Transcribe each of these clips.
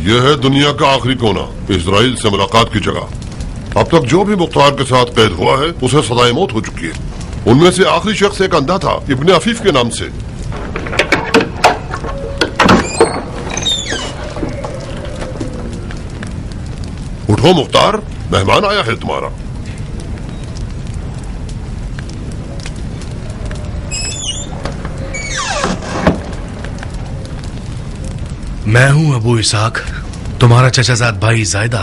यह है दुनिया का आखिरी कोना, इजराइल से मुलाकात की जगह। अब तक जो भी मुख्तार के साथ कैद हुआ है उसे सजाए मौत हो चुकी है। उनमें से आखिरी शख्स एक अंधा था, इब्ने अफीफ के नाम से। उठो मुख्तार, मेहमान आया है तुम्हारा। मैं हूं अबू इसाक, तुम्हारा चचाजाद भाई जायदा।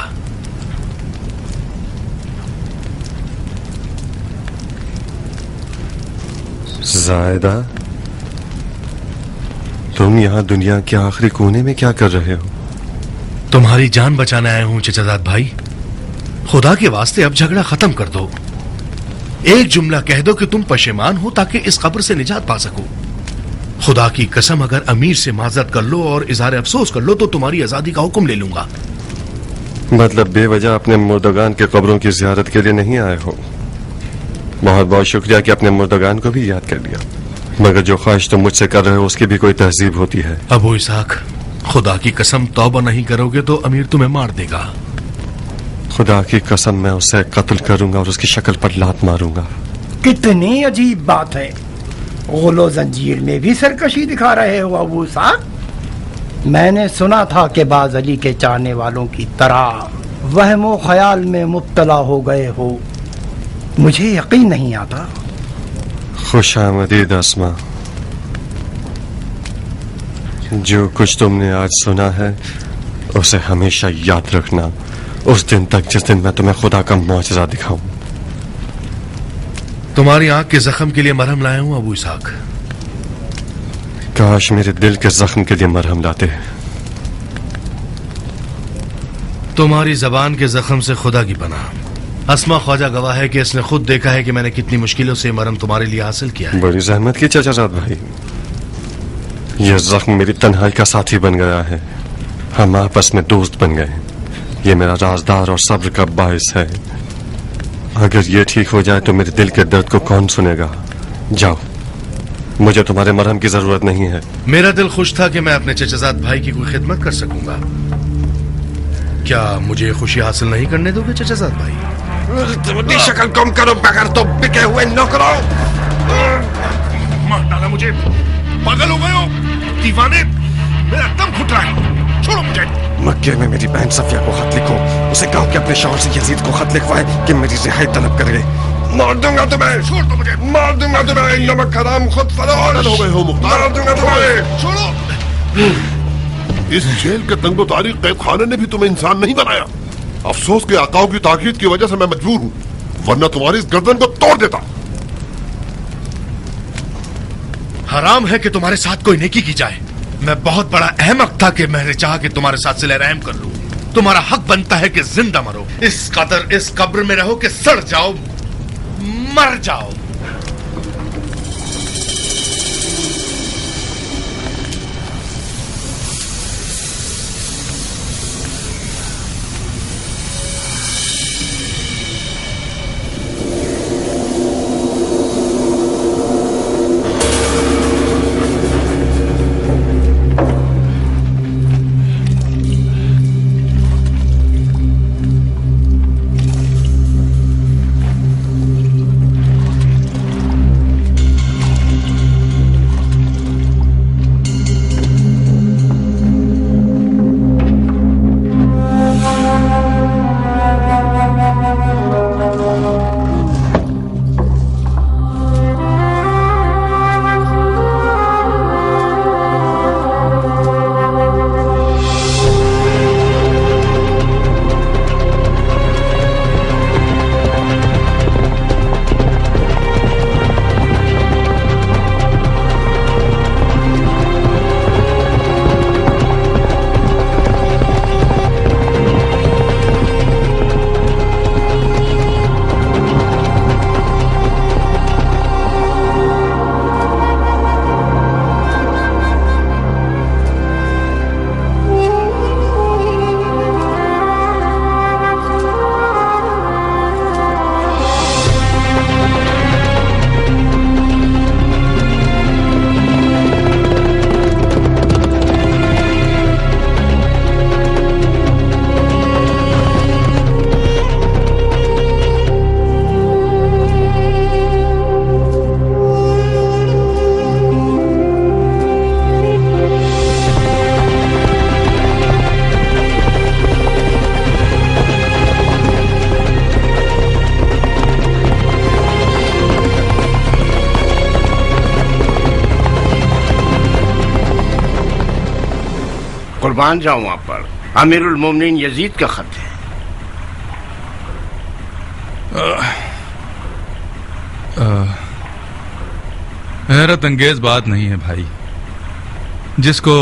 जायदा, तुम यहाँ दुनिया के आखिरी कोने में क्या कर रहे हो? तुम्हारी जान बचाने आया हूं चचाजाद भाई। खुदा के वास्ते अब झगड़ा खत्म कर दो। एक जुमला कह दो कि तुम पशेमान हो ताकि इस कब्र से निजात पा सको। खुदा की कसम, अगर अमीर से माजरत कर लो और इजहार अफसोस कर लो तो तुम्हारी आजादी का हुक्म ले लूंगा। मतलब बेवजह अपने मुर्दगान के कब्रों की जियारत के लिए नहीं आए हो? बहुत बहुत शुक्रिया कि अपने मुर्दगान को भी याद कर लिया, मगर जो ख्वाहिश तुम मुझसे कर रहे हो उसकी भी कोई तहजीब होती है। अबू इसाक, खुदा की कसम, तौबा नहीं करोगे तो अमीर तुम्हें मार देगा। खुदा की कसम, मैं उसे कत्ल करूंगा और उसकी शक्ल पर लात मारूंगा। कितनी अजीब बात है, गोलो जंजीर में भी सरकशी दिखा रहे हो अबू इसाक। मैंने सुना था कि बाज अली के चाहने वालों की तरह वहमो ख्याल में मुब्तला हो गए हो। मुझे यकीन नहीं आता। खुशामदीद अस्मा, जो कुछ तुमने आज सुना है उसे हमेशा याद रखना, उस दिन तक जिस दिन मैं तुम्हें खुदा का मौजज़ा दिखाऊं। तुम्हारी आंख के जख्म के लिए मरहम लाया हूं अबू इसाक। काश मेरे दिल के जख्म के लिए मरहम लाते। तुम्हारी जबान के जख्म से खुदा की पनाह। अस्मा ख्वाजा गवाह है कि इसने खुद देखा है कि मैंने कितनी मुश्किलों से मरहम तुम्हारे लिए हासिल किया है। बड़ी जहमत की चचाजाद भाई, यह जख्म मेरी तन्हाई का साथी बन गया है। हम आपस में दोस्त बन गए। ये मेरा राजदार और सब्र का बायस है। अगर ये ठीक हो जाए तो मेरे दिल के दर्द को कौन सुनेगा? जाओ, मुझे तुम्हारे मरहम की जरूरत नहीं है। मेरा दिल खुश था कि मैं अपने चचाजाद भाई की कोई खिदमत कर सकूंगा। क्या मुझे खुशी हासिल नहीं करने दोगे चचाजाद भाई? शक्ल कम करो, बगैर तो बिके हुए नौकरों। मार डाला मुझे। पागल हो गए हो दीवाने? मेरा दम घुट रहा है, छोड़ो मुझे। मक्के में मेरी बहन सफिया को खत लिखो, उसे कहो कि अपने शौहर से यजीद को खत लिखवाए कि मेरी रिहाई तलब करे। मार दूंगा तुम्हें। छोड़ दो मुझे। मार दूंगा तुम्हें, नमक हराम खुद फरोश। हो गए हो मुख्तार, मार दूंगा तुम्हें। छोड़ो। इस जेल के तंगो तारीख कैद खाने ने भी तुम्हें इंसान नहीं बनाया। अफसोस के आकाओं की ताकीद की वजह से मैं मजबूर हूँ, वरना तुम्हारी इस गर्दन को तोड़ देता। हराम है कि तुम्हारे साथ कोई नेकी की जाए। मैं बहुत बड़ा अहमक था कि मैंने चाहा कि तुम्हारे साथ सिले रहम कर लूं। तुम्हारा हक बनता है कि जिंदा मरो, इस कदर इस कब्र में रहो कि सड़ जाओ, मर जाओ। कुर्बान जाऊं आप पर। अमीरुल मोमिनीन यजीद का खत है। हैरत अंगेज बात नहीं है भाई, जिसको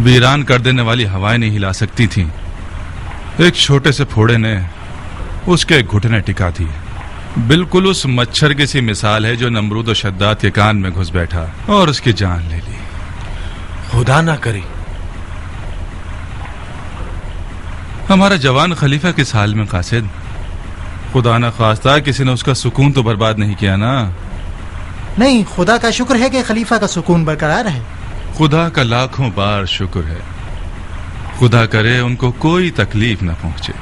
वीरान कर देने वाली हवाएं नहीं हिला सकती थीं, एक छोटे से फोड़े ने उसके घुटने टिका दिए। बिल्कुल उस मच्छर की सी मिसाल है जो नमरूद और शद्दाद के कान में घुस बैठा और उसकी जान ले ली। खुदा ना करे। हमारा जवान खलीफा किस हाल में कासिद? खुदा ना खास्ता किसी ने उसका सुकून तो बर्बाद नहीं किया ना? नहीं, खुदा का शुक्र है कि खलीफा का सुकून बरकरार है। खुदा का लाखों बार शुक्र है। खुदा करे उनको कोई तकलीफ न पहुंचे।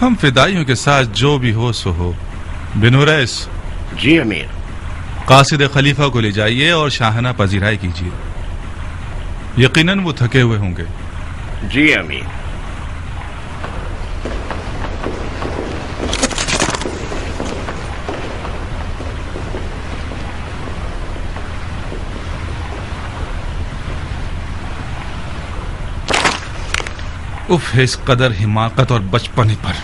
हम फिदाइयों के साथ जो भी हो सो हो। बिन रईस। जी अमीर। कासिद खलीफा को ले जाइए और शाहना पजीराई कीजिए। यकीनन वो थके हुए होंगे। जी अमीर। उफ, इस कदर हिमाकत और बचपने पर।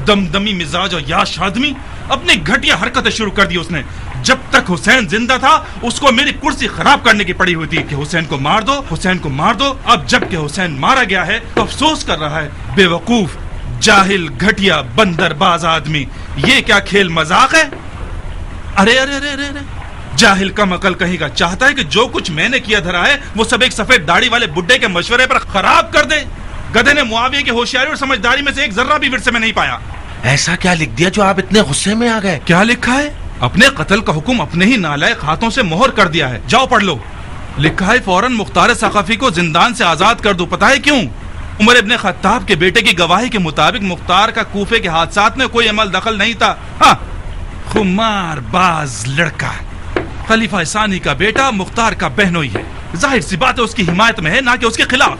दमदमी मिजाज और याश आदमी, अपनी घटिया हरकतें शुरू कर दी उसने। जब तक हुसैन जिंदा था उसको मेरी कुर्सी खराब करने की पड़ी हुई थी कि हुसैन को मार दो, हुसैन को मार दो। अब जबकि हुसैन मारा गया है तो अफसोस कर रहा है। बेवकूफ, जाहिल, घटिया, बंदरबाज आदमी। ये क्या खेल मजाक है? अरे अरे अरे अरे, अरे। जाहिल कम अकल कहीं का चाहता है कि जो कुछ मैंने किया धरा है वो सब एक सफेद दाढ़ी वाले बुड्ढे के मशवरे पर खराब कर दे। गधे ने मुआविया की होशियारी और समझदारी में से एक जर्रा भी विरसे में नहीं पाया। ऐसा क्या लिख दिया जो आप इतने गुस्से में आ गए? क्या लिखा है? अपने कत्ल का हुक्म अपने ही नालायक हाथों से मोहर कर दिया है। जाओ पढ़ लो। लिखा है फौरन मुख्तार सकाफी को जिंदान से आजाद कर दो। पता है क्यों? उमर इब्ने खत्ताब के बेटे की गवाही के मुताबिक मुख्तार का कूफे के हादसात में कोई अमल दखल नहीं था। हाँ, खुमार बाज लड़का, खलीफा सानी का बेटा मुख्तार का बहनोई है। जाहिर सी बात है उसकी हिमायत में है, ना कि उसके खिलाफ।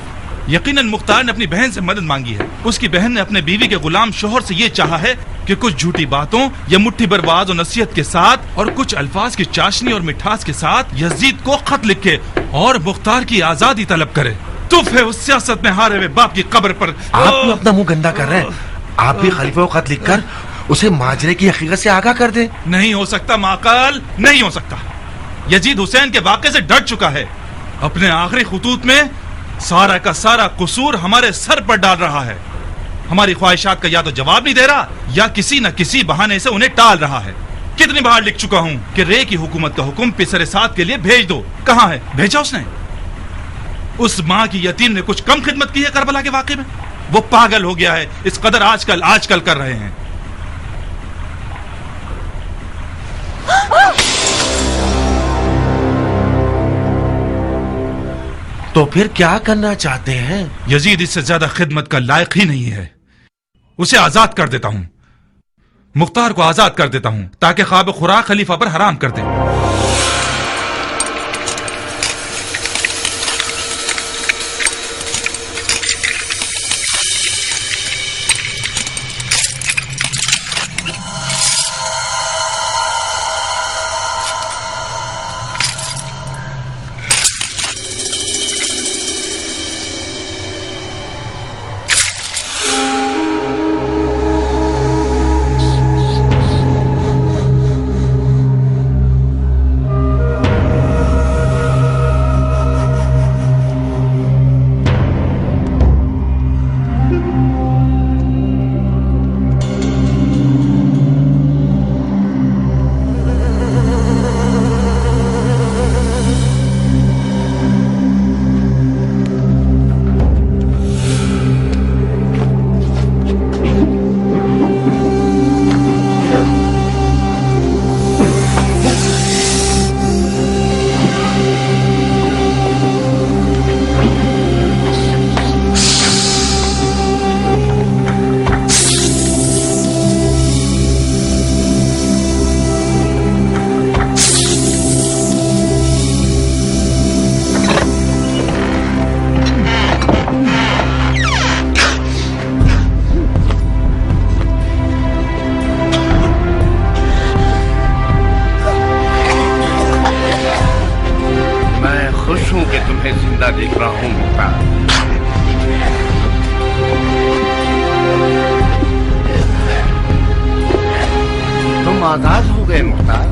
यकीनन मुख्तार ने अपनी बहन से मदद मांगी है। उसकी बहन ने अपने बीवी के गुलाम शोहर से ये चाहा है कि कुछ झूठी बातों या मुट्ठी बरबाज और नसीहत के साथ और कुछ अल्फाज की चाशनी और मिठास के साथ यजीद को खत लिखे और मुख्तार की आजादी तलब करे। तुफ है उस सियासत में हारे हुए बाप की कब्र पर। आप क्यों अपना मुंह गंदा कर रहे हैं? आप भी खलीफा को खत लिखकर उसे माजरे की हकीकत से आगाह कर दे। नहीं हो सकता माकाल, नहीं हो सकता। यजीद हुसैन के वाक़े से डर चुका है। अपने आखिरी खुतूत में सारा का सारा कसूर हमारे सर पर डाल रहा है। हमारी ख्वाहिशात का या तो जवाब नहीं दे रहा या किसी न किसी बहाने से उन्हें टाल रहा है। कितनी बार लिख चुका हूं कि रे की हुकूमत का हुक्म पिसरे साथ के लिए भेज दो। कहां है? भेजा उसने? उस मां की यतीम ने कुछ कम खिदमत की है करबला के वाकये में? वो पागल हो गया है, इस कदर आजकल कर रहे हैं। तो फिर क्या करना चाहते हैं? यजीद इससे ज्यादा खिदमत का लायक ही नहीं है। उसे आजाद कर देता हूं, मुख्तार को आजाद कर देता हूं ताकि ख्वाब खुराक खलीफा पर हराम कर दे। जिंदा देख रहा हूँ मुख्तार। तुम आजाद हो गए मुख्तार,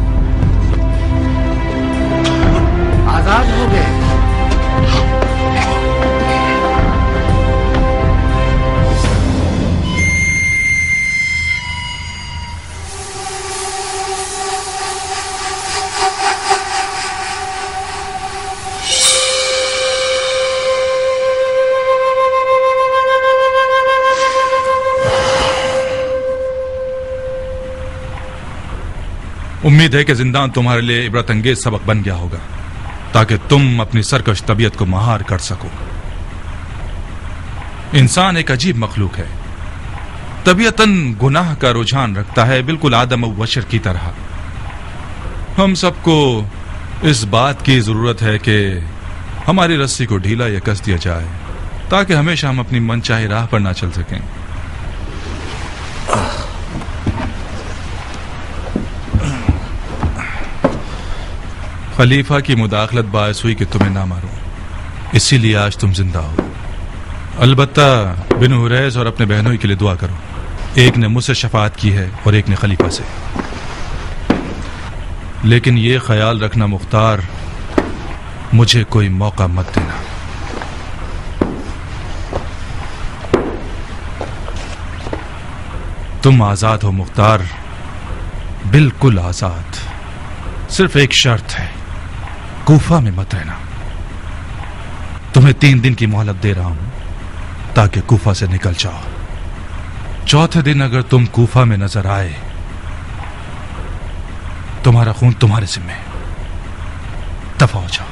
आजाद हो गए। उम्मीद है कि जिंदान तुम्हारे लिए इबरत अंगेज सबक बन गया होगा, ताकि तुम अपनी सरकश तबीयत को महार कर सको। इंसान एक अजीब मखलूक है, तबीयतन गुनाह का रुझान रखता है, बिल्कुल आदम और बशर की तरह। हम सबको इस बात की जरूरत है कि हमारी रस्सी को ढीला या कस दिया जाए, ताकि हमेशा हम अपनी मनचाही राह पर ना चल सकें। खलीफा की मुदाखलत बायस हुई कि तुम्हें ना मारूं, इसीलिए आज तुम जिंदा हो। अलबत्ता बिन हुरैस और अपने बहनों के लिए दुआ करो। एक ने मुझसे शफाअत की है और एक ने खलीफा से। लेकिन ये ख्याल रखना मुख्तार, मुझे कोई मौका मत देना। तुम आजाद हो मुख्तार, बिल्कुल आजाद। सिर्फ एक शर्त है, कूफा में मत रहना। तुम्हें 3 दिन की मोहलत दे रहा हूं ताकि कूफा से निकल जाओ। चौथे दिन अगर तुम कूफा में नजर आए, तुम्हारा खून तुम्हारे जिम्मे, दफा हो जाओ।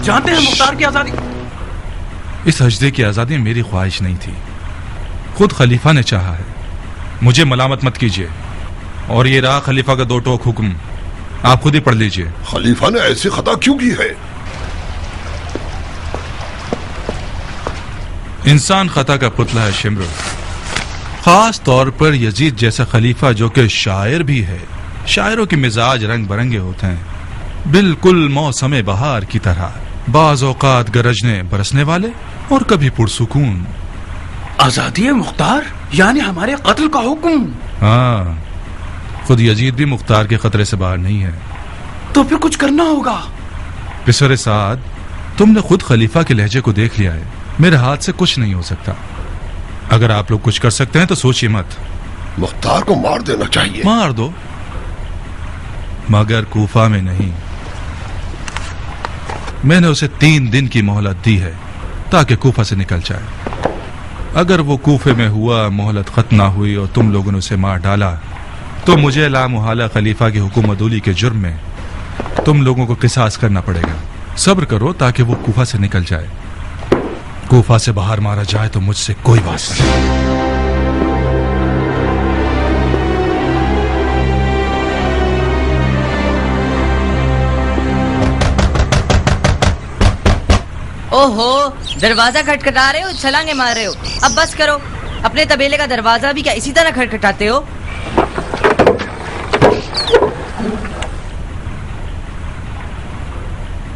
जानते हैं मुख्तार की आजादी। इस हजदे की आजादी मेरी ख्वाहिश नहीं थी, खुद खलीफा ने चाहा है। मुझे मलामत मत कीजिए। और ये रहा खलीफा का 2 टोक हुक्म, आप खुद ही पढ़ लीजिए। खलीफा ने ऐसी खता क्यों की है? इंसान खता का पुतला है शिम्र, खास तौर पर यजीद जैसा खलीफा जो कि शायर भी है। शायरों के मिजाज रंग बरंगे होते हैं, बिल्कुल मौसम बहार की तरह, बाज औकात गरजने बरसने वाले और कभी पुरसुकून। आजादी है मुख्तार, यानी हमारे कत्ल का हुक्म। हाँ, खुद यजीद भी मुख्तार के खतरे से बाहर नहीं है। तो फिर कुछ करना होगा। पिसर साद, तुमने खुद खलीफा के लहजे को देख लिया है। मेरे हाथ से कुछ नहीं हो सकता। अगर आप लोग कुछ कर सकते हैं तो सोचिए मत। मुख्तार को मार देना चाहिए। मार दो, मगर कूफा में नहीं। मैंने उसे 3 दिन की मोहलत दी है ताकि कूफा से निकल जाए। अगर वो कूफे में हुआ, मोहलत खत्म ना हुई और तुम लोगों ने उसे मार डाला, तो मुझे लामुहाला खलीफा की हुकूमतूली के जुर्म में तुम लोगों को किसास करना पड़ेगा। सब्र करो ताकि वो कूफा से निकल जाए। कूफा से बाहर मारा जाए तो मुझसे कोई बात नहीं। ओहो, दरवाजा खटखटा रहे हो, छलांगे मार रहे हो। अब बस करो। अपने तबेले का दरवाजा भी क्या इसी तरह खटखटाते हो?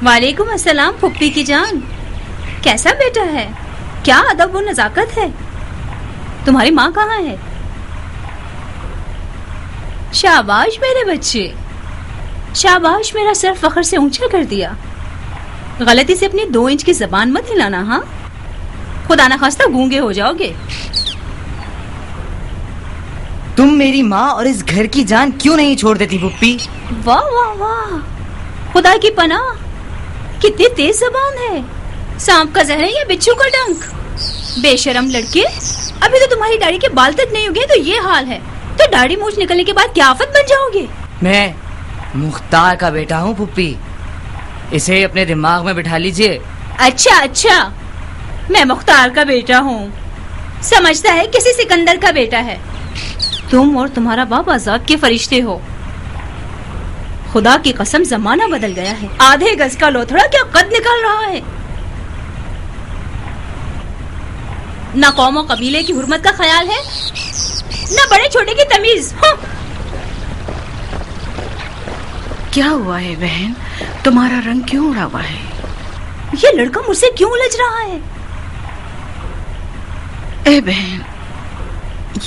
वालेकुम अस्सलाम फुप्पी की जान। कैसा बेटा है? क्या अदब और नजाकत है? तुम्हारी माँ कहाँ है? शाबाश मेरे बच्चे, शाबाश। मेरा सर फख्र से ऊंचा कर दिया। गलती से अपनी 2 इंच की जबान मत हिलाना। हाँ, खुदा ना खास्ता गूंगे हो जाओगे। तुम मेरी माँ और इस घर की जान क्यों नहीं छोड़ देती पुप्पी? वाह वाह वाह, खुदा की पनाह, कितनी तेज जबान है। सांप का जहर है या बिच्छू का डंक? बेशरम लड़के, अभी तो तुम्हारी दाढ़ी के बाल तक नहीं उगे तो ये हाल है, तो दाढ़ी मूछ निकलने के बाद क्या आफत बन जाओगे? मैं मुख्तार का बेटा हूँ पुप्पी, इसे अपने दिमाग में बिठा लीजिए। अच्छा अच्छा, मैं मुख्तार का बेटा हूँ, समझता है किसी सिकंदर का बेटा है। तुम और तुम्हारा बाप अजाब के फरिश्ते हो। खुदा की कसम जमाना बदल गया है, आधे गज का लोथड़ा क्या कद निकाल रहा है। ना कौम और कबीले की हुर्मत का ख्याल है, ना बड़े छोटे की तमीज। हाँ। क्या हुआ है बहन, तुम्हारा रंग क्यों उड़ा हुआ है? ये लड़का मुझसे क्यों उलझ रहा है? ए बहन,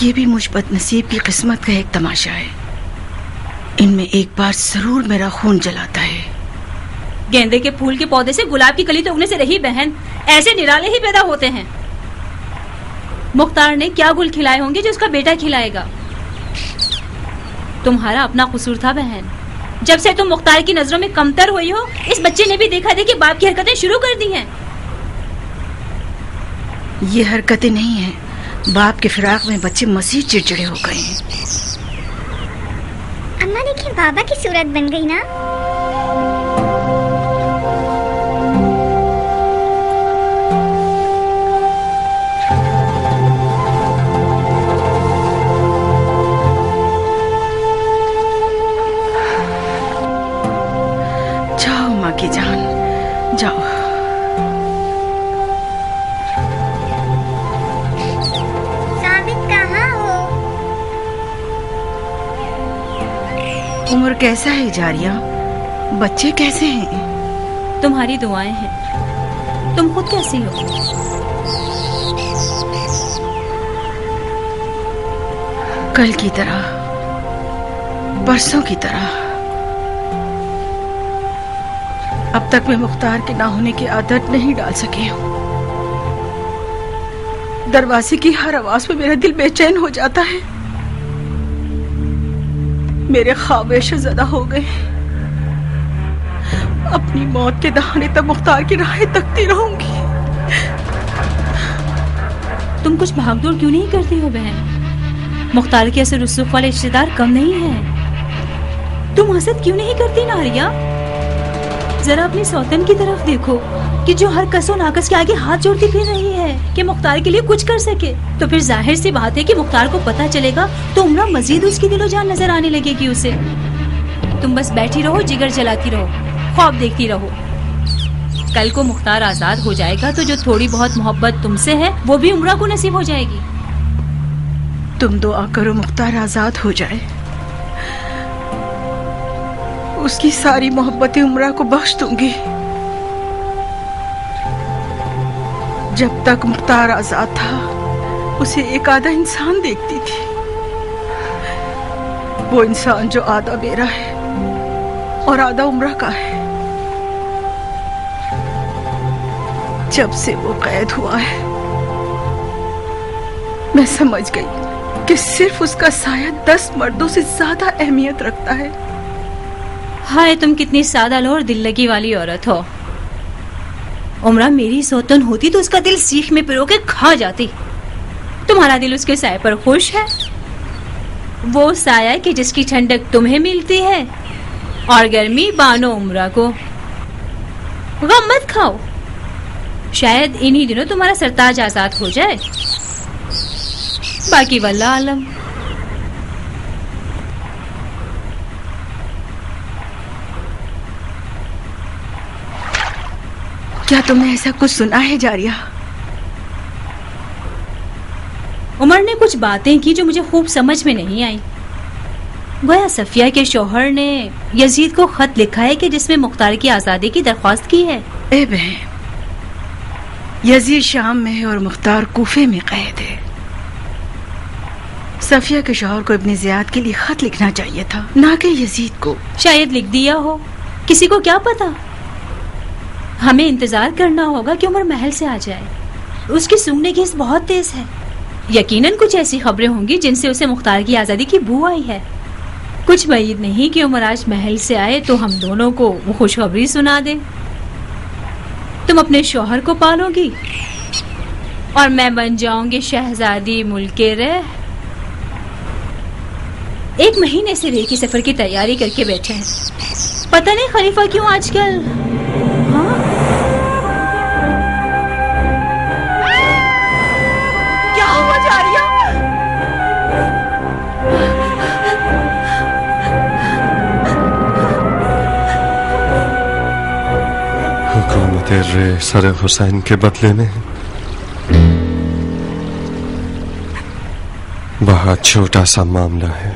ये भी मुझ बदनसीब की किस्मत का एक तमाशा है। इनमें एक बार जरूर मेरा खून जलाता है। गेंदे के फूल के पौधे से गुलाब की कली तो उगने से रही बहन, ऐसे निराले ही पैदा होते हैं। मुख्तार ने क्या गुल खिलाए होंगे जो उसका बेटा खिलाएगा? तुम्हारा अपना कसूर था बहन, जब से तुम मुख्तार की नजरों में कमतर हुई हो, इस बच्चे ने भी देखा देखी बाप की हरकतें शुरू कर दी हैं। ये हरकतें नहीं हैं, बाप के फिराक में बच्चे मसीह चिड़चिड़े हो गए हैं। अम्मा देखिए, बाबा की सूरत बन गई ना। जाओ माँ की जान, जाओ। साबित कहाँ हो? उम्र कैसा है जारिया? बच्चे कैसे हैं? तुम्हारी दुआएं हैं। तुम खुद कैसी हो? कल की तरह, परसों की तरह। अब तक मैं मुख्तार के ना होने की आदत नहीं डाल सकी हूँ। दरवाजे की हर आवाज पे मेरा दिल बेचैन हो जाता है। मेरे ख्वाब शज़दा हो गए। अपनी मौत के दहाने तक मुख्तार की राहें तकती रहूंगी। तुम कुछ भागदौड़ क्यों नहीं करती हो बहन? मुख्तार के असर रुसूख वाले रिश्तेदार कम नहीं है। तुम हसद क्यों नहीं करती नारिया? जरा अपनी सौतन की तरफ देखो कि जो हर कसो नाकस के आगे हाथ जोड़ती फिर रही है कि मुख्तार के लिए कुछ कर सके। तो फिर जाहिर सी बात है कि मुख्तार को पता चलेगा तो उम्रा मजीद उसकी दिलो जान नजर आने लगेगी उसे। तुम बस बैठी रहो, जिगर जलाती रहो, ख्वाब देखती रहो। कल को मुख्तार आजाद हो जाएगा तो जो थोड़ी बहुत मोहब्बत तुमसे है वो भी उम्रा को नसीब हो जाएगी। तुम दुआ करो मुख्तार आजाद हो जाए, उसकी सारी मोहब्बतें उम्रा को बख्श दूंगी। जब तक मुख्तार आजाद था उसे एक आधा इंसान देखती थी, वो इंसान जो आधा मेरा है और आधा उम्रा का है। जब से वो कैद हुआ है मैं समझ गई कि सिर्फ उसका साया 10 मर्दों से ज्यादा अहमियत रखता है। हाय, तुम कितनी सादा लो और दिल लगी वाली औरत हो। उम्रा मेरी सौतन होती तो उसका दिल सीख में पिरो के खा जाती। तुम्हारा दिल उसके साए पर खुश है। वो साया कि जिसकी ठंडक तुम्हें मिलती है और गर्मी बानो उम्रा को। गम मत खाओ, शायद इन्हीं दिनों तुम्हारा सरताज आजाद हो जाए। बाकी वल्लाह आलम। क्या तुमने ऐसा कुछ सुना है जारिया? उमर ने कुछ बातें की जो मुझे खूब समझ में नहीं आई। गोया सफिया के शौहर ने यजीद को खत लिखा है कि जिसमें मुख्तार की आजादी की दरख्वास्त की है। ए बहन, यजीद शाम में है और मुख्तार कूफे में कैद है। सफिया के शौहर को इब्ने ज़ियाद के लिए खत लिखना चाहिए था, ना कि यजीद को। शायद लिख दिया हो, किसी को क्या पता। हमें इंतजार करना होगा कि उमर महल से आ जाए। उसकी सूंघने की हिस्स बहुत तेज है। यकीनन कुछ ऐसी खबरें होंगी जिनसे उसे मुख्तार की आजादी की बू आई है। कुछ उम्मीद नहीं कि उमर आज महल से आए तो हम दोनों को वो खुशखबरी सुना दे। तुम तुम अपने शौहर को पालोगी और मैं बन जाऊंगी शहजादी मुल्के रह। 1 महीने से रे की सफर की तैयारी करके बैठे हैं। पता नहीं खलीफा क्यों आजकल। हाँ? क्या हुआ जारिया? हुकूमत रे सर हुसैन के बदले में बहुत छोटा सा मामला है।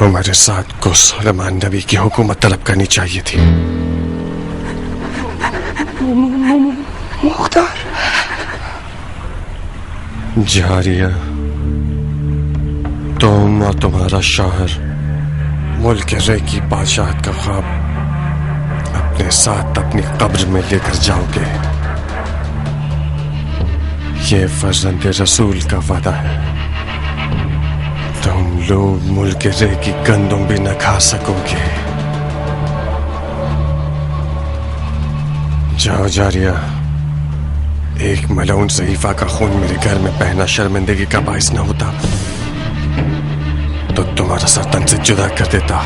उमर साद को सुलेमान नबी की हुकूमत तलब करनी चाहिए थी। मुख्तार जारिया, तुम और तुम्हारा शौहर मुल्क रे की बादशाहत का ख्वाब अपने साथ अपनी कब्र में लेकर जाओगे। ये फर्जंद रसूल का वादा है। तुम लोग मुल्क रे की गंदम भी न खा सकोगे। जाओ जारिया, एक मलऊन ज़ईफा का खून मेरे घर में बहना शर्मिंदगी का बाइस न होता तो तुम्हारा सर तन से जुदा कर देता।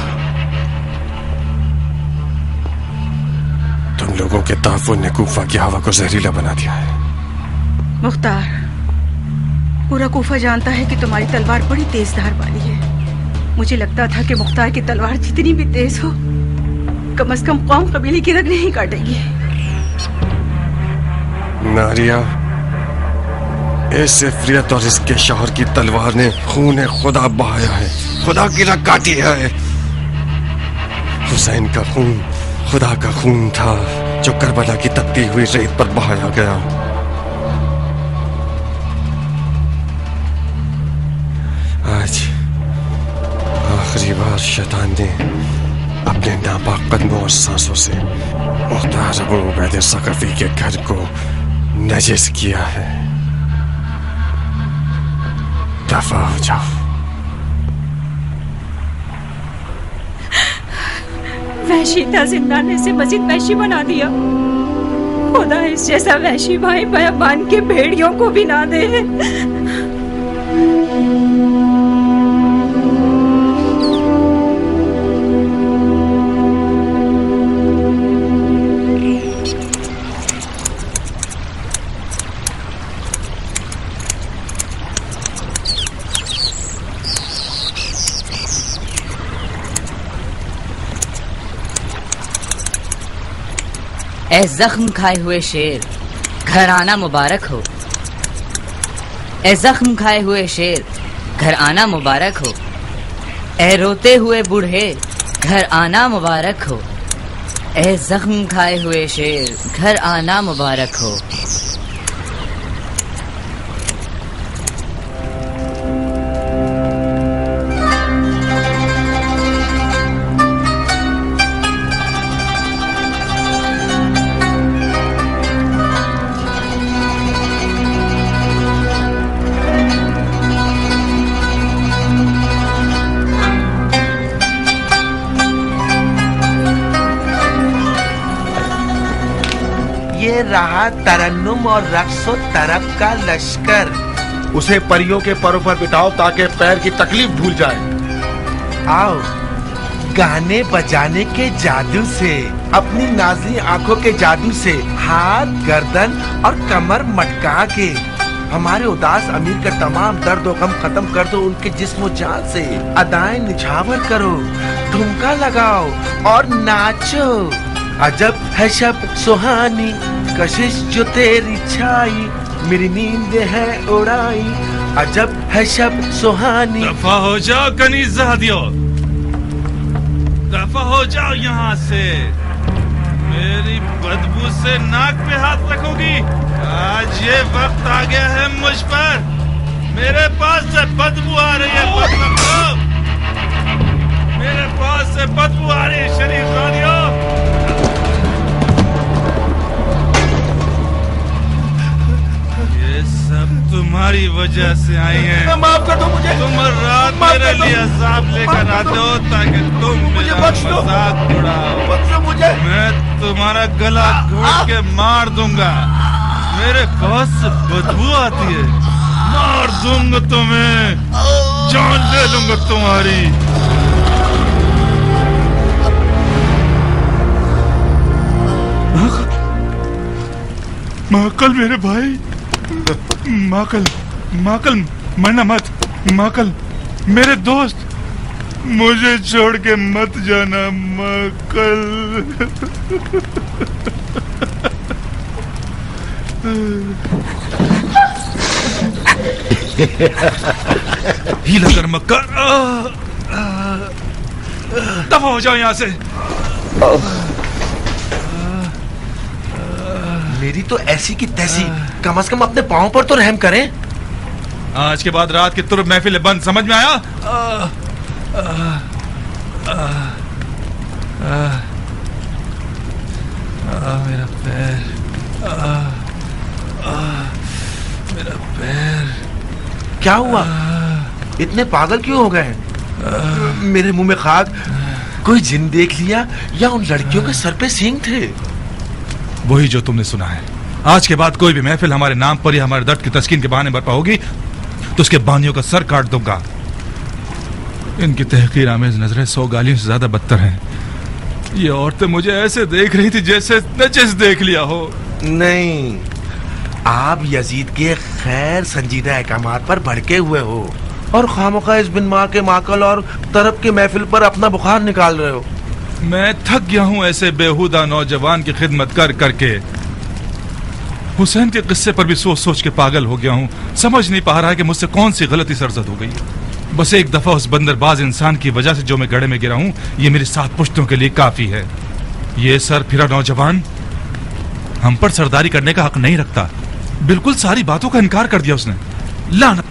तुम लोगों के ताफुन ने कूफा की हवा को जहरीला बना दिया है। मुख्तार, पूरा कूफा जानता है कि तुम्हारी तलवार बड़ी तेज धार वाली है। मुझे लगता था कि मुख्तार की तलवार जितनी भी तेज हो, कम से कम कौम कबीले की रग नहीं काटेगी। नारिया, इस इफ्रियत और इसके शौहर की तलवार ने खून खुदा बहाया है, खुदा की रग काटी है। हुसैन का खून खुदा का खून था जो करबला की तपती हुई रेत पर बहाया गया। आज आखिरी बार शैतान ने अपने नापाक कदमों और सांसों से मुख्तार अबू उबैद सकफी के घर को नजिस किया है। दफा हो जाओ। वहशी था, जिंदाने से मजीद वहशी बना दिया। खुदा इस जैसा वहशी भाई बयाबान के भेड़ियों को भी ना दे। ए जख्म खाए हुए शेर, घर आना मुबारक हो। ए जख्म खाए हुए शेर, घर आना मुबारक हो। ए रोते हुए बूढ़े, घर आना मुबारक हो। ए जख्म खाए हुए शेर, घर आना मुबारक हो। रहा तरन्नुम और रक्सो तरब का लश्कर। उसे परियों के परों पर बिठाओ ताकि पैर की तकलीफ भूल जाए। आओ, गाने बजाने के जादू से, अपनी नाज़ी आंखों के जादू से हाथ, गर्दन और कमर मटका के हमारे उदास अमीर का तमाम दर्द और गम खत्म कर दो। उनके जिस्म जान से अदाएं निछावर करो, ठुमका लगाओ और नाचो। अजब है शब सुहानी, कशिश जो तेरी छाई, मेरी नींद है उड़ाई। अजब है शब सुहानी। दफा हो जाओ कनीज़ादियो, दफा हो जाओ यहाँ से। मेरी बदबू से नाक पे हाथ रखोगी? आज ये वक्त आ गया है मुझ पर। मेरे पास से बदबू आ रही है, मेरे पास से बदबू आ रही है शरीफ जादियो। तुम्हारी वजह वजह से आई हैं। माफ कर दो मुझे। तुम हर रात मेरे लिए अज़ाब लेकर आते हो ताकि तुम मेरा मजाक उड़ाओ। मुझे मैं तुम्हारा गला घोट के मार दूंगा। मेरे पास से बदबू आती है। मार दूंगा तुम्हें, जान ले लूंगा तुम्हारी। माकल मेरे भाई, माकल माकल मरना मत। माकल मेरे दोस्त, मुझे छोड़ के मत जाना माकल। हीला कर मक्कर, दफा हो जाओ यहाँ से। मेरी तो ऐसी की तैसी, कम से कम अपने पाँव पर तो रहम करें। आज के बाद रात की तुर्ब महफिल बंद, समझ में आया? मेरा पैर, मेरा पैर। क्या हुआ? इतने पागल क्यों हो गए हैं? मेरे मुंह में खाक, कोई जिन देख लिया या उन लड़कियों के सर पे सींग थे? वही जो तुमने सुना है। आज के बाद कोई भी महफिल हमारे नाम पर या हमारे दर्द की तस्कीन के बहाने बर्पा होगी तो उसके बानियों का सर काट दूंगा। इनकी तहकीर आमेज नजरें 100 गालियों से ज्यादा बदतर हैं। ये औरतें मुझे ऐसे देख रही थी जैसे नचिस देख लिया हो। नहीं, आप यजीद के खैर संजीदा अहकामात पर भड़के हुए हो और खामखा इस बिन माँ के माकल और तरफ के महफिल पर अपना बुखार निकाल रहे हो। मैं थक गया हूं ऐसे बेहुदा नौजवान की खिदमत कर करके। हुसैन के किस्से पर भी सोच सोच के पागल हो गया हूं। समझ नहीं पा रहा है कि मुझसे कौन सी गलती सरजद हो गई। बस एक दफा उस बंदरबाज इंसान की वजह से जो मैं गड्ढे में गिरा हूं, ये मेरी 7 पुश्तों के लिए काफी है। ये सर फिरा नौजवान हम पर सरदारी करने का हक नहीं रखता। बिल्कुल सारी बातों का इनकार कर दिया उसने। लानत।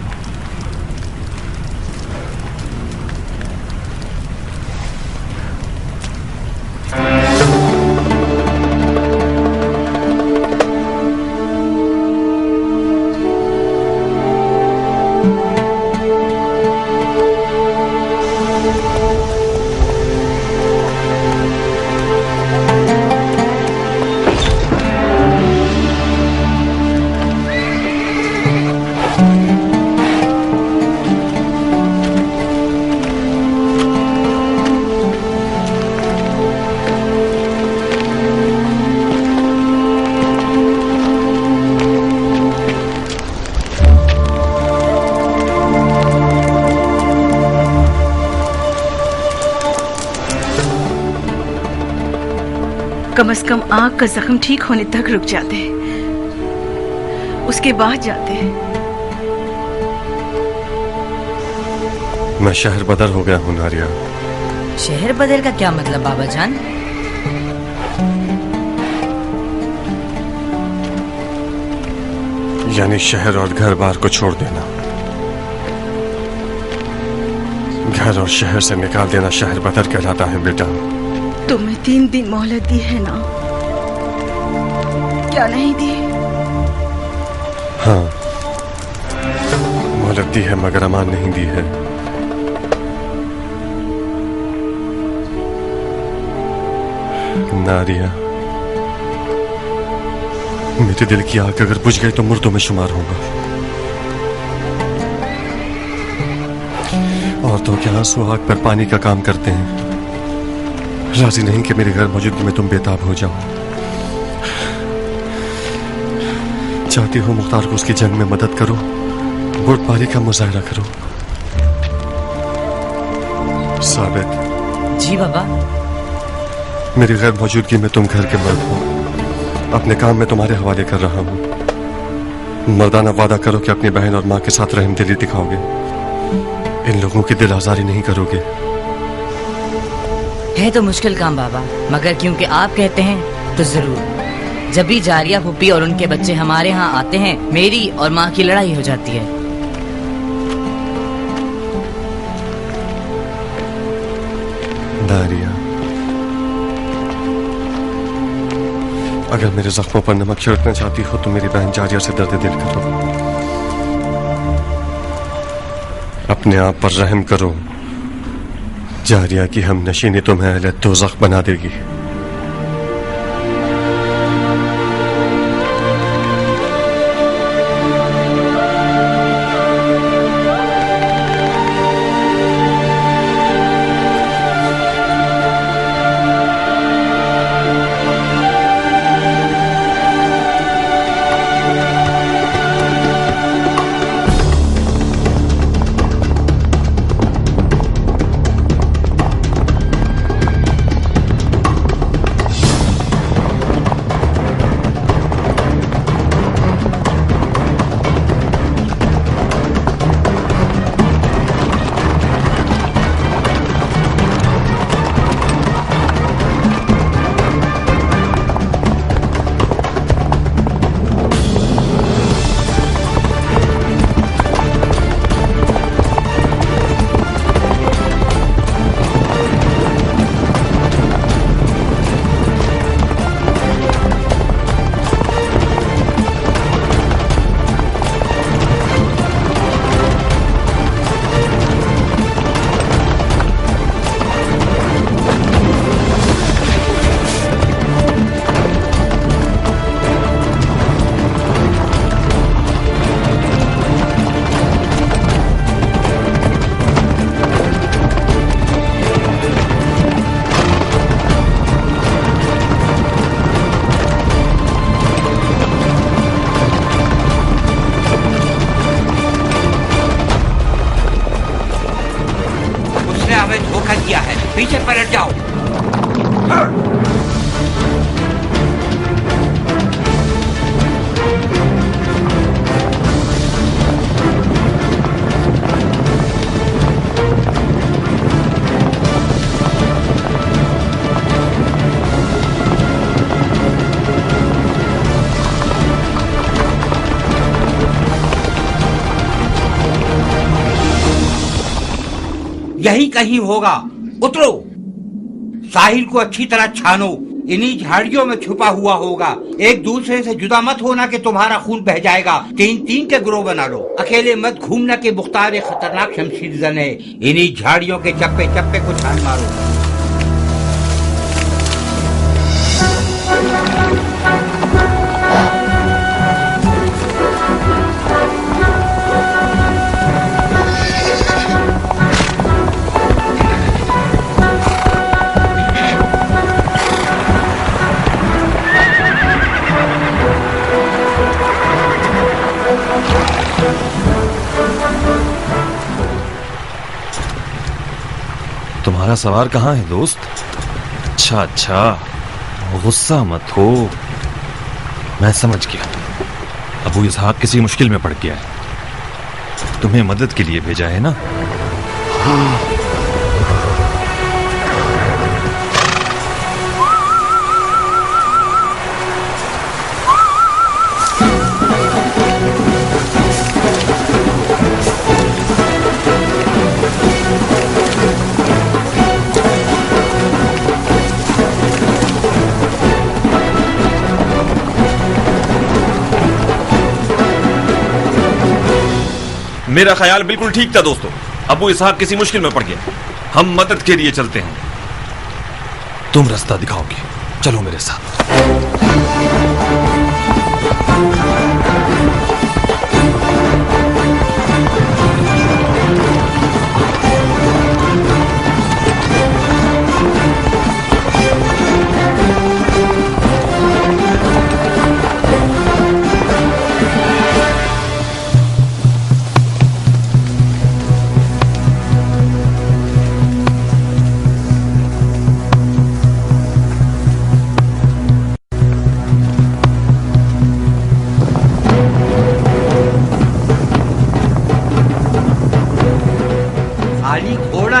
कम से कम आंख का जख्म ठीक होने तक रुक जाते, उसके बाद जाते। मैं शहर बदर हो गया हूँ नारिया। शहर बदल का क्या मतलब बाबा जान? यानी शहर और घर बार को छोड़ देना। घर और शहर से निकाल देना शहर बदर कहलाता है बेटा। तुम्हें 3 दिन मोहलत दी है ना? क्या नहीं दी? हाँ, मोहलत दी है मगर अमान नहीं दी है। नारिया, मेरे दिल की आग अगर बुझ गई तो मुर्दों में शुमार होगा। औरतों के आंसू आग पर पानी का काम करते हैं। राजी नहीं कि मेरे घर मौजूदगी में तुम बेताब हो जाओ। चाहती हो मुख्तार को उसकी जंग में मदद करो, बुर्दबारी का मुजाहरा करो। साबित। जी बाबा। मेरी गैर मौजूदगी में तुम घर के मर्द हो। अपने काम में तुम्हारे हवाले कर रहा हूं। मर्दाना वादा करो कि अपनी बहन और माँ के साथ रहमदिली दिखाओगे। इन लोगों की दिल आजारी नहीं करोगे। है तो मुश्किल काम बाबा, मगर क्योंकि आप कहते हैं तो जरूर। जब भी जारिया फूफी और उनके बच्चे हमारे यहाँ आते हैं, मेरी और माँ की लड़ाई हो जाती है। नारिया, अगर मेरे जख्मों पर नमक छिड़कना चाहती हो तो मेरी बहन जारिया से दर्द दिल करो। अपने आप पर रहम करो। जारिया की हम नशीनी तुम्हें अहले दोज़ख बना देगी। पीछे पलट जाओ। यही कहीं होगा, उतरो। साहिल को अच्छी तरह छानो, इन्हीं झाड़ियों में छुपा हुआ होगा। एक दूसरे से जुदा मत होना कि तुम्हारा खून बह जाएगा। 3-3 के ग्रोह बना लो। अकेले मत घूमना कि मुख्तार एक खतरनाक शमशीर जन है। इन्हीं झाड़ियों के चप्पे चप्पे को छान मारो। तुम्हारा सवार कहाँ है दोस्त? अच्छा अच्छा, गुस्सा मत हो, मैं समझ गया। अबू इसहाक किसी मुश्किल में पड़ गया है, तुम्हें मदद के लिए भेजा है ना? मेरा ख्याल बिल्कुल ठीक था दोस्तों। अबू इसहाक किसी मुश्किल में पड़ गया, हम मदद के लिए चलते हैं। तुम रास्ता दिखाओगे, चलो मेरे साथ।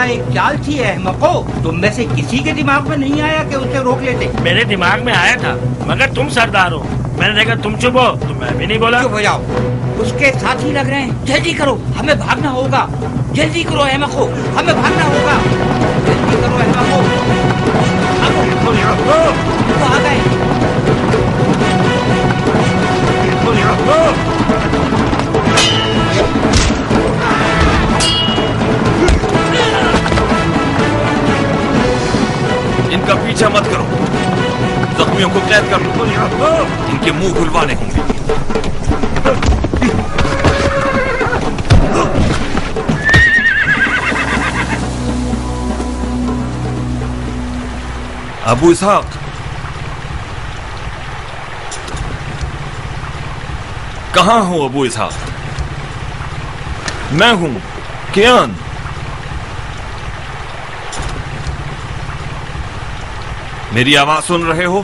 एक चाल थी अहमको, तुम में से किसी के दिमाग में नहीं आया कि उसे रोक लेते? मेरे दिमाग में आया था, मगर तुम सरदार हो। मैंने देखा तुम चुप हो तो मैं भी नहीं बोला। चुप हो जाओ, उसके साथी लग रहे हैं। जल्दी करो, हमें भागना होगा। जल्दी करो अहमको, हमें भागना होगा। जल्दी करो अहमको। वो आ गए। पीछा मत करो, जख्मियों को कैद कर लो, इनके मुंह खुलवाने होंगे। अबू इसहाक, कहां हो अबू इसहाक? मैं हूं कियान। मेरी आवाज सुन रहे हो?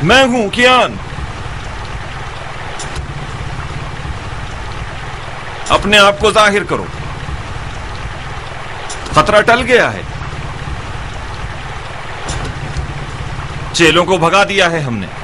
मैं हूं कियान। अपने आप को जाहिर करो, खतरा टल गया है, चेलों को भगा दिया है हमने।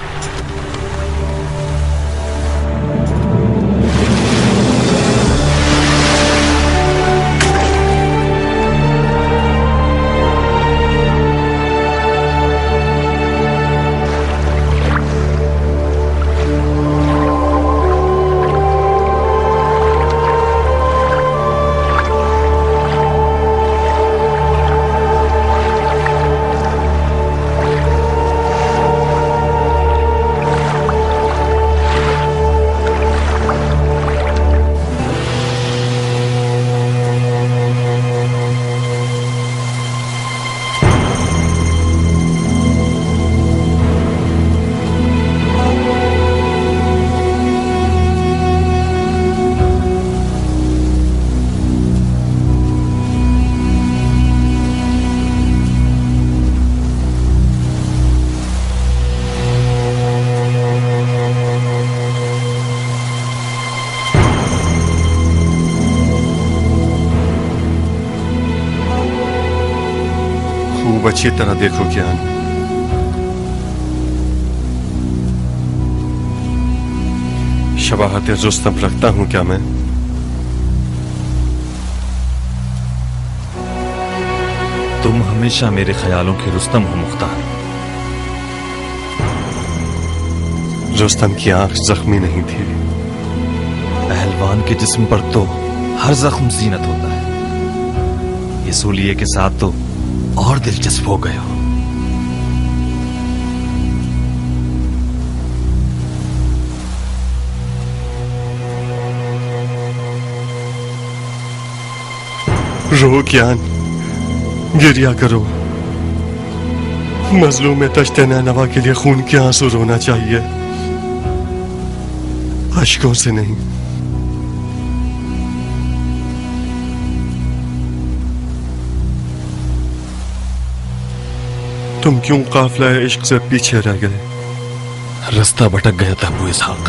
खूब अच्छी तरह देखो कियान, शबाहत रुस्तम रखता हूं क्या मैं? तुम हमेशा मेरे ख्यालों के रुस्तम हो मुख्तार। रुस्तम की आंख जख्मी नहीं थी। पहलवान के जिस्म पर तो हर जख्म जीनत होता है, ये सूलिये के साथ तो और दिलचस्प हो गए हो। रो कियान, गिरिया करो। मजलूम में तश्ते नैनवा के लिए खून के आंसू रोना चाहिए, अश्कों से नहीं। तुम क्यों काफिला इश्क से पीछे रह गए? रास्ता भटक गया था अबू इसहाक।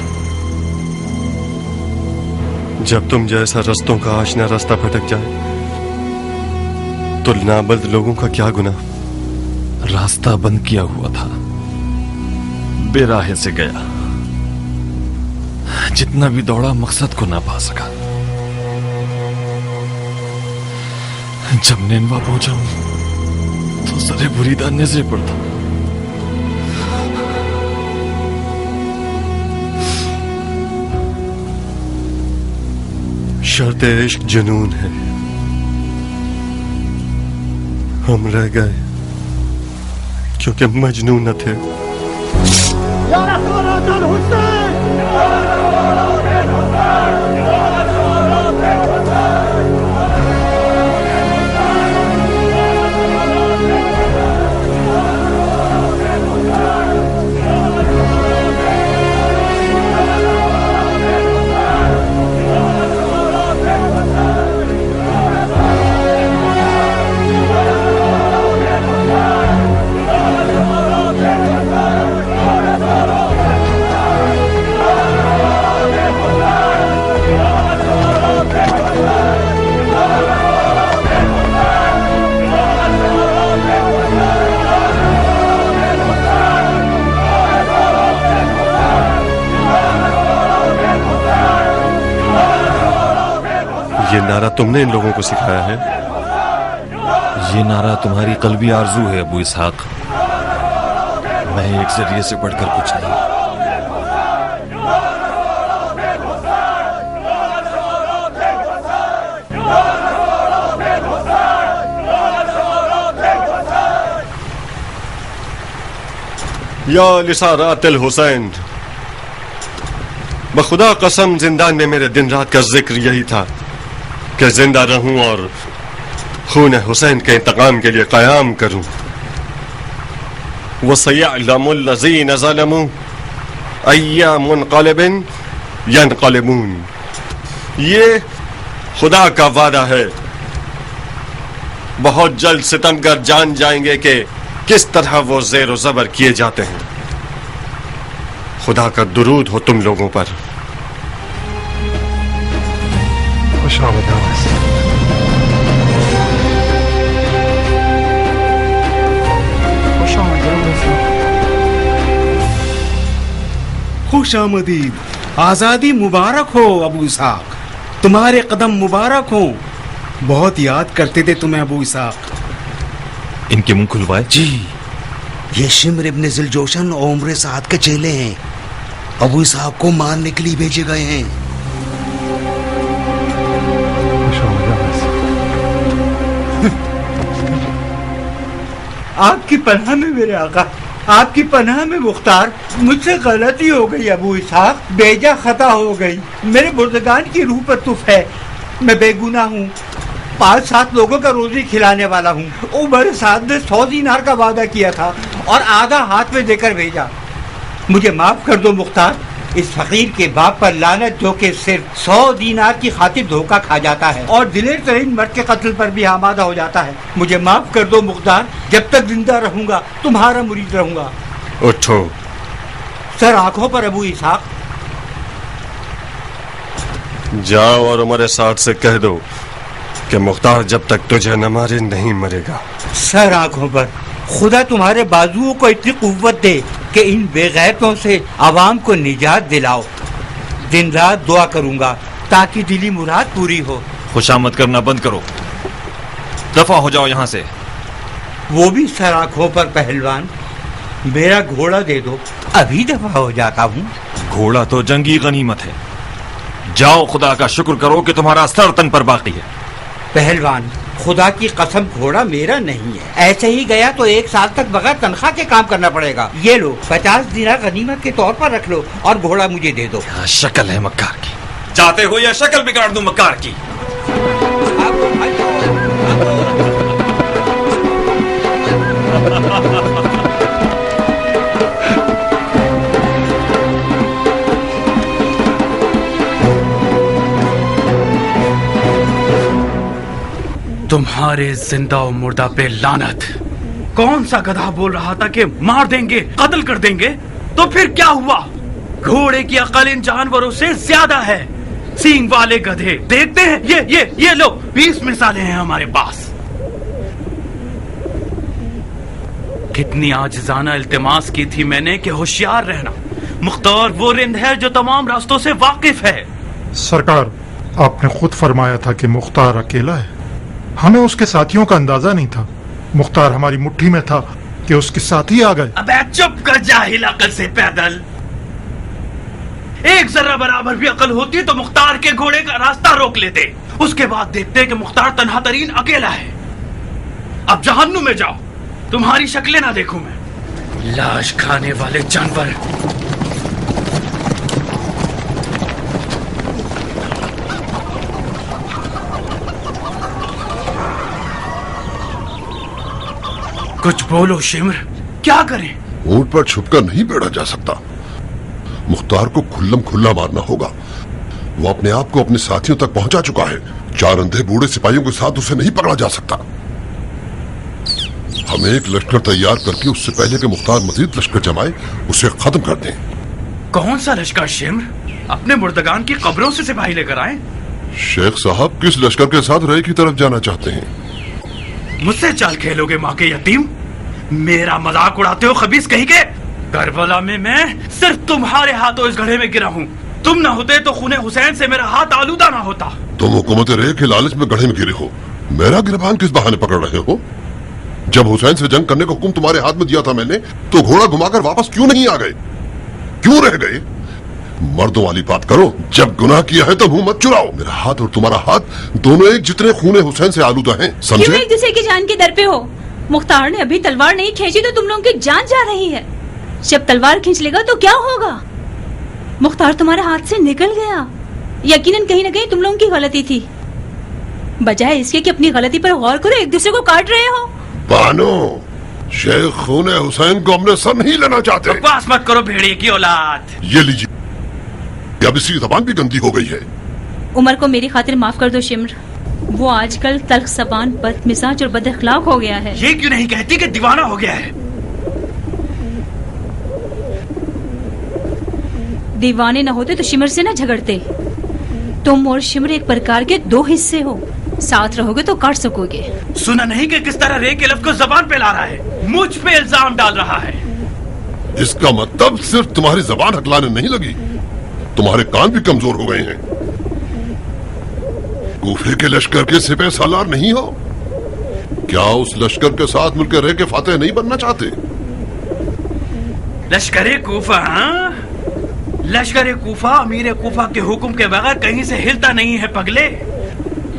जब तुम जैसा रस्तों का आशना रास्ता भटक जाए तो नाबल्द लोगों का क्या गुनाह? रास्ता बंद किया हुआ था, बेराहे से गया, जितना भी दौड़ा मकसद को ना पा सका। जब नैनवा पहुंचा तो सरे बुरीदा नजरे पड़ता। शर्त इश्क जुनून है, हम रह गए क्योंकि मजनून न थे। ये नारा तुमने इन लोगों को सिखाया है? ये नारा तुम्हारी कल्बी आरजू है अबू इसहाक। मैं एक जरिए से बढ़कर कुछ नहीं। या लिसारातिल हुसैन, बखुदा कसम जिंदान में मेरे दिन रात का जिक्र यही था कि जिंदा रहूं और खून हुसैन के इंतकाम के लिए कयाम करूं। वसयअलमुल लज़ीन ज़लमू अय्या मुनक़लिबिन यनक़लिबून। ये खुदा का वादा है, बहुत जल्द सितमगर जान जाएंगे कि किस तरह वो ज़ेर ज़बर किए जाते हैं। खुदा का दुरूद हो तुम लोगों पर। खुश आमदीद, आजादी मुबारक हो अबू इसाक, तुम्हारे कदम मुबारक हो। बहुत याद करते थे तुम्हें अबू इसाक। इनके मुंह खुलवाए। जी, ये शिम्र इब्न ज़िलजोशन और उम्र साद के चेले हैं, अबू इसाक को मारने के लिए भेजे गए हैं। आपकी पनाह में मेरे आका, आपकी पनाह में मुख्तार। मुझसे गलती हो गई अबू इसाक, बेजा खता हो गई। मेरे बुर्दगान की रूह पर तुफ है, मैं बेगुनाह हूँ। 5-7 लोगों का रोजी खिलाने वाला हूँ। उमर साद ने 100 दीनार का वादा किया था और आधा हाथ में देकर भेजा। मुझे माफ कर दो मुख्तार, इस फकीर के बाप पर लानत जो कि सिर्फ 100 दीनार की खातिर धोखा खा जाता है और दिलेर तरीन मर्द के कत्ल पर भी आमादा हो जाता है। मुझे माफ कर दो मुख्तार, जब तक जिंदा रहूंगा तुम्हारा मुरीद रहूंगा। उठो। सर आंखों पर अबू इसाक। जाओ और उमर साद से कह दो कि मुख्तार जब तक तुझे न मारे नहीं मरेगा। सर आंखों पर। खुदा तुम्हारे बाजुओं को इतनी कुव्वत दे कि इन बेगैरतों से आवाम को निजात दिलाओ। दिन रात दुआ करूंगा ताकि दिली मुराद पूरी हो। खुशामद करना बंद करो, दफा हो जाओ यहाँ से। वो भी सर आंखों पर पहलवान। मेरा घोड़ा दे दो, अभी दफा हो जाता हूँ। घोड़ा तो जंगी गनीमत है। जाओ, खुदा का शुक्र करो कि तुम्हारा सर तन पर बाकी है। पहलवान, खुदा की कसम घोड़ा मेरा नहीं है। ऐसे ही गया तो 1 साल तक बगैर तनख्वाह के काम करना पड़ेगा। ये लो 50 दिनार गनीमत के तौर पर रख लो और घोड़ा मुझे दे दो। शक्ल है मक्कार की, जाते हो या शक्ल बिगाड़ दूं मक्कार की। तुम्हारे जिंदा और मुर्दा पे लानत। कौन सा गधा बोल रहा था कि मार देंगे, कत्ल कर देंगे? तो फिर क्या हुआ? घोड़े की अकल इन जानवरों से ज्यादा है। सींग वाले गधे। देखते हैं, ये लो 20 मिसालें हैं हमारे पास। कितनी आजिज़ाना इल्तिमास की थी मैंने कि होशियार रहना। मुख्तार वो रिंद है जो तमाम रास्तों से वाकिफ है। सरकार, आपने खुद फरमाया था कि मुख्तार अकेला है। हमें उसके साथियों का अंदाजा नहीं था। मुख्तार हमारी मुट्ठी में था कि उसके साथी आ गए। अबे चुप कर, जाहिल अकल से पैदल। एक जरा बराबर भी अकल होती तो मुख्तार के घोड़े का रास्ता रोक लेते। उसके बाद देखते कि मुख्तार तन्हा तरीन अकेला है। अब जहन्नुम में जाओ, तुम्हारी शक्लें ना देखूं मैं। लाश खाने वाले जानवर। कुछ बोलो शिमर, क्या करें? ऊंट पर छुपकर नहीं बैठा जा सकता। मुख्तार को खुल्लम खुल्ला मारना होगा। वो अपने आप को अपने साथियों तक पहुंचा चुका है। 4 अंधे बूढ़े सिपाहियों के साथ उसे नहीं पकड़ा जा सकता। हमें एक लश्कर तैयार करके उससे पहले कि मुख्तार मजीद लश्कर जमाए उसे खत्म कर दें। कौन सा लश्कर शिमर? अपने मुर्दगान की कब्रों से सिपाही लेकर आए। शेख साहब किस लश्कर के साथ रय की तरफ जाना चाहते हैं? मुझसे चाल खेलोगे माँ के यतीम? मेरा मजाक उड़ाते हो खबीस कहीं के? करबला में मैं सिर्फ तुम्हारे हाथों इस घड़े में गिरा हूँ। तुम न होते तो खूने हुसैन से मेरा हाथ आलूदा ना होता। तुम हुकूमत रे के लालच में गढ़े में गिरे हो। मेरा गिरबान किस बहाने पकड़ रहे हो? जब हुसैन से जंग करने का हुक्म तुम्हारे हाथ में दिया था मैंने, तो घोड़ा घुमाकर वापस क्यों नहीं आ गए? क्यों रह गए? मर्दों वाली बात करो। जब गुनाह किया है तो मुंह मत चुराओ। मेरा हाथ और तुम्हारा हाथ दोनों एक जितने खूने हुसैन से आलूदा हैं, समझे? क्यों एक दूसरे की जान के दर पे हो? मुख्तार ने अभी तलवार नहीं खींची तो तुम लोगों की जान जा रही है। जब तलवार खींच लेगा तो क्या होगा? मुख्तार तुम्हारे हाथ से निकल गया। यकीनन कहीं न कहीं तुम लोगों की गलती थी। बजाय इसके कि अपनी गलती पर गौर करो, एक दूसरे को काट रहे हो। बानो, शेख खून हुसैन को हमने सर नहीं लेना चाहते। बकवास मत करो भेड़िए की औलाद। ये लीजिए, अब इसकी जबान भी गंदी हो गई है। उमर को मेरी खातिर माफ कर दो शिम्र। वो आजकल तल्ख जबान, बदमिजाज और बदअखलाक हो गया है। ये क्यों नहीं कहती कि दीवाना हो गया है? दीवाने न होते तो शिमर से न झगड़ते। तुम और शिमर एक प्रकार के दो हिस्से हो, साथ रहोगे तो काट सकोगे। सुना नहीं कि किस तरह रे के लफ्ज़ को जबान पे ला रहा है, मुझ पे इल्जाम डाल रहा है। इसका मतलब सिर्फ तुम्हारी जबान हकलाने नहीं लगी, तुम्हारे कान भी कमजोर हो गए हैं। कूफे के लश्कर के सिपह सालार नहीं हो क्या? उस लश्कर के साथ मिलकर रह के फातेह नहीं बनना चाहते? लश्कर कूफा? हाँ, लश्कर कूफा अमीर कूफा के हुक्म के बगैर कहीं से हिलता नहीं है पगले।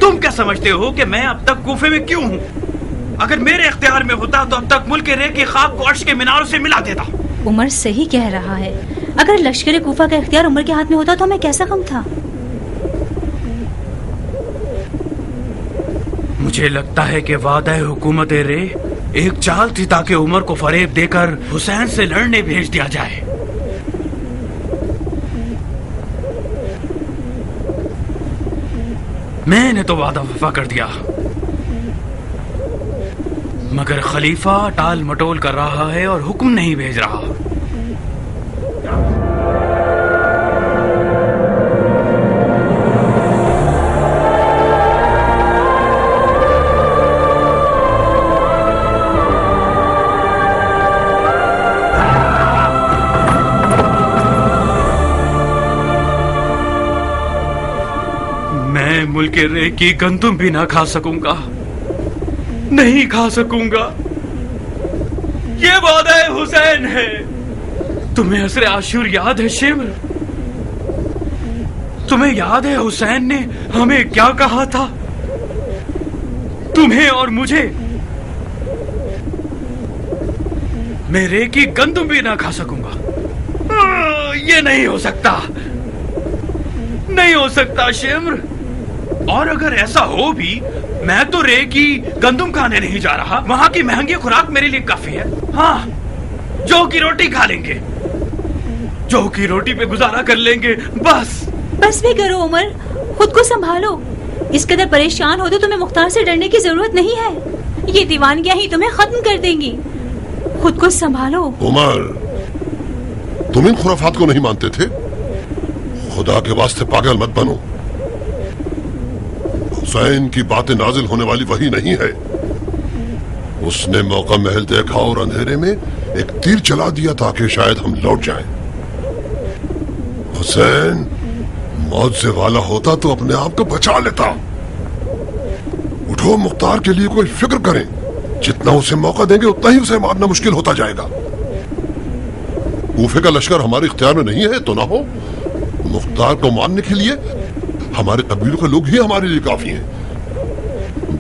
तुम क्या समझते हो कि मैं अब तक कूफे में क्यों हूँ? अगर मेरे इख्तियार में होता तो अब तक मुल्क रे की खाक को अर्श के मीनारों से मिला देता। उमर सही कह रहा है। अगर लश्कर कूफा का इख्तियार उमर के हाथ में होता तो हमें कैसा कम था। मुझे लगता है कि वादा हुकूमत रे एक चाल थी ताकि उमर को फरेब देकर हुसैन से लड़ने भेज दिया जाए। मैंने तो वादा वफा कर दिया, मगर खलीफा टाल मटोल कर रहा है और हुक्म नहीं भेज रहा। मुल्क रे की गंदुम भी ना खा सकूंगा, नहीं खा सकूंगा। ये वादा हुसैन है। तुम्हें असरे आशूर याद है शिम्र? तुम्हें याद है हुसैन ने हमें क्या कहा था? तुम्हें और मुझे। मैं रे की गंदुम भी ना खा सकूंगा। ये नहीं हो सकता, नहीं हो सकता शिम्र। और अगर ऐसा हो भी, मैं तो रे की गंदुम खाने नहीं जा रहा। वहाँ की महंगी खुराक मेरे लिए काफी है। हाँ, जौ की रोटी खा लेंगे, जौ की रोटी पे गुजारा कर लेंगे बस। बस भी करो उमर, खुद को संभालो। इस कदर परेशान हो तो तुम्हें मुख्तार से डरने की जरूरत नहीं है। ये दीवानगियां ही तुम्हें खत्म कर देंगी। खुद को संभालो। उमर, तुम इन खुराफात को नहीं मानते थे? खुदा के वास्ते पागल मत बनो। हुसैन की बातें नाजिल होने वाली वही नहीं है। उसने मौका महल देखा और अंधेरे में एक तीर चला दिया ताकि शायद हम लौट जाएं। हुसैन मौत से वाला होता तो अपने आप को बचा लेता। उठो, मुख्तार के लिए कोई फिक्र करें। जितना उसे मौका देंगे उतना ही उसे मारना मुश्किल होता जाएगा। कूफे का लश्कर हमारे इख्तियार में नहीं है तो ना हो। मुख्तार को मारने के लिए हमारे कबीलों के लोग ही हमारे लिए काफी हैं,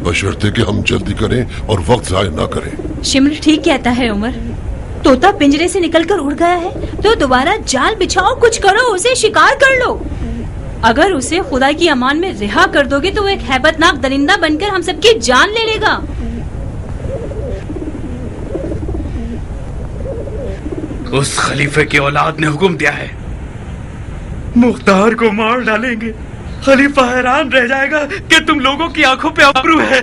बशर्ते कि हम जल्दी करें और वक्त जाया ना करें। शिम्र ठीक कहता है उमर। तोता पिंजरे से निकलकर उड़ गया है तो दोबारा जाल बिछाओ, कुछ करो, उसे शिकार कर लो। अगर उसे खुदा की अमान में रिहा कर दोगे तो वो एक हैबतनाक दरिंदा बनकर हम सबकी जान ले लेगा। उस खलीफे की औलाद ने हुक्म दिया है, मुख्तार को मार डालेंगे। खलीफा हैरान रह जाएगा कि तुम लोगों की आंखों पे अबरू है।